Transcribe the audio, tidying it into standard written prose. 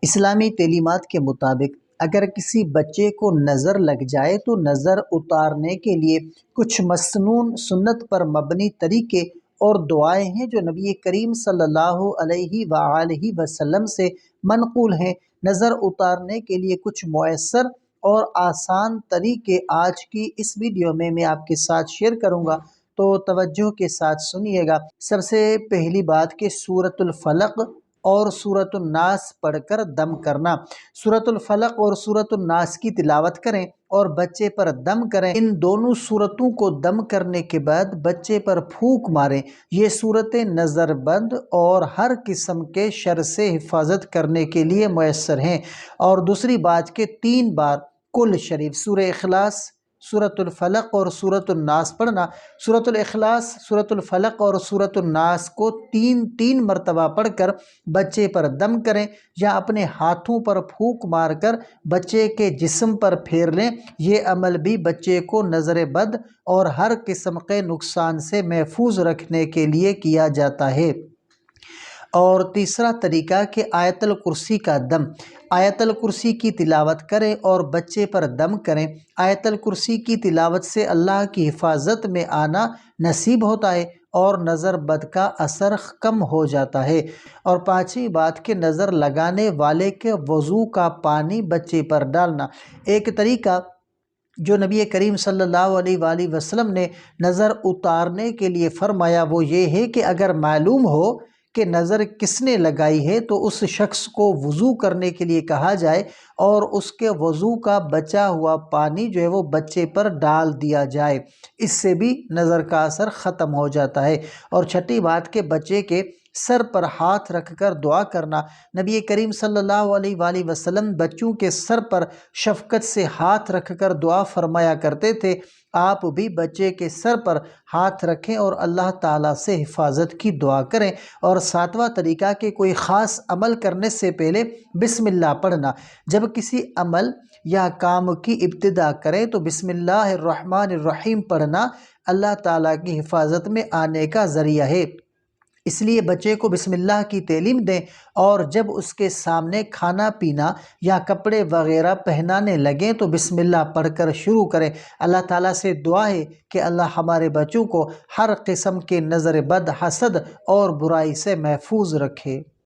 اسلامی تعلیمات کے مطابق اگر کسی بچے کو نظر لگ جائے تو نظر اتارنے کے لیے کچھ مسنون سنت پر مبنی طریقے اور دعائیں ہیں جو نبی کریم صلی اللہ علیہ وآلہ وسلم سے منقول ہیں۔ نظر اتارنے کے لیے کچھ مؤثر اور آسان طریقے آج کی اس ویڈیو میں آپ کے ساتھ شیئر کروں گا، تو توجہ کے ساتھ سنیے گا۔ سب سے پہلی بات کہ سورۃ الفلق اور سورۃ الناس پڑھ کر دم کرنا۔ سورۃ الفلق اور سورۃ الناس کی تلاوت کریں اور بچے پر دم کریں۔ ان دونوں سورتوں کو دم کرنے کے بعد بچے پر پھونک ماریں۔ یہ صورتیں نظر بند اور ہر قسم کے شر سے حفاظت کرنے کے لیے میسر ہیں۔ اور دوسری بات کہ 3 بار کل شریف سورہ اخلاص، سورۃ الفلق اور سورۃ الناس پڑھنا۔ سورۃ الاخلاص، سورۃ الفلق اور سورۃ الناس کو 3 مرتبہ پڑھ کر بچے پر دم کریں یا اپنے ہاتھوں پر پھونک مار کر بچے کے جسم پر پھیر لیں۔ یہ عمل بھی بچے کو نظر بد اور ہر قسم کے نقصان سے محفوظ رکھنے کے لیے کیا جاتا ہے۔ اور تیسرا طریقہ کہ آیت الکرسی کا دم۔ آیت الکرسی کی تلاوت کریں اور بچے پر دم کریں۔ آیت الکرسی کی تلاوت سے اللہ کی حفاظت میں آنا نصیب ہوتا ہے اور نظر بد کا اثر کم ہو جاتا ہے۔ اور 5ویں بات کہ نظر لگانے والے کے وضو کا پانی بچے پر ڈالنا۔ ایک طریقہ جو نبی کریم صلی اللہ علیہ وآلہ وسلم نے نظر اتارنے کے لیے فرمایا وہ یہ ہے کہ اگر معلوم ہو کہ نظر کس نے لگائی ہے تو اس شخص کو وضو کرنے کے لیے کہا جائے اور اس کے وضو کا بچا ہوا پانی جو ہے وہ بچے پر ڈال دیا جائے۔ اس سے بھی نظر کا اثر ختم ہو جاتا ہے۔ اور 6ٹھی بات کہ بچے کے سر پر ہاتھ رکھ کر دعا کرنا۔ نبی کریم صلی اللہ علیہ وآلہ وسلم بچوں کے سر پر شفقت سے ہاتھ رکھ کر دعا فرمایا کرتے تھے۔ آپ بھی بچے کے سر پر ہاتھ رکھیں اور اللہ تعالیٰ سے حفاظت کی دعا کریں۔ اور 7واں طریقہ کہ کوئی خاص عمل کرنے سے پہلے بسم اللہ پڑھنا۔ جب کسی عمل یا کام کی ابتدا کریں تو بسم اللہ الرحمن الرحیم پڑھنا اللہ تعالیٰ کی حفاظت میں آنے کا ذریعہ ہے، اس لیے بچے کو بسم اللہ کی تعلیم دیں۔ اور جب اس کے سامنے کھانا پینا یا کپڑے وغیرہ پہنانے لگیں تو بسم اللہ پڑھ کر شروع کریں۔ اللہ تعالیٰ سے دعا ہے کہ اللہ ہمارے بچوں کو ہر قسم کے نظر بد، حسد اور برائی سے محفوظ رکھے۔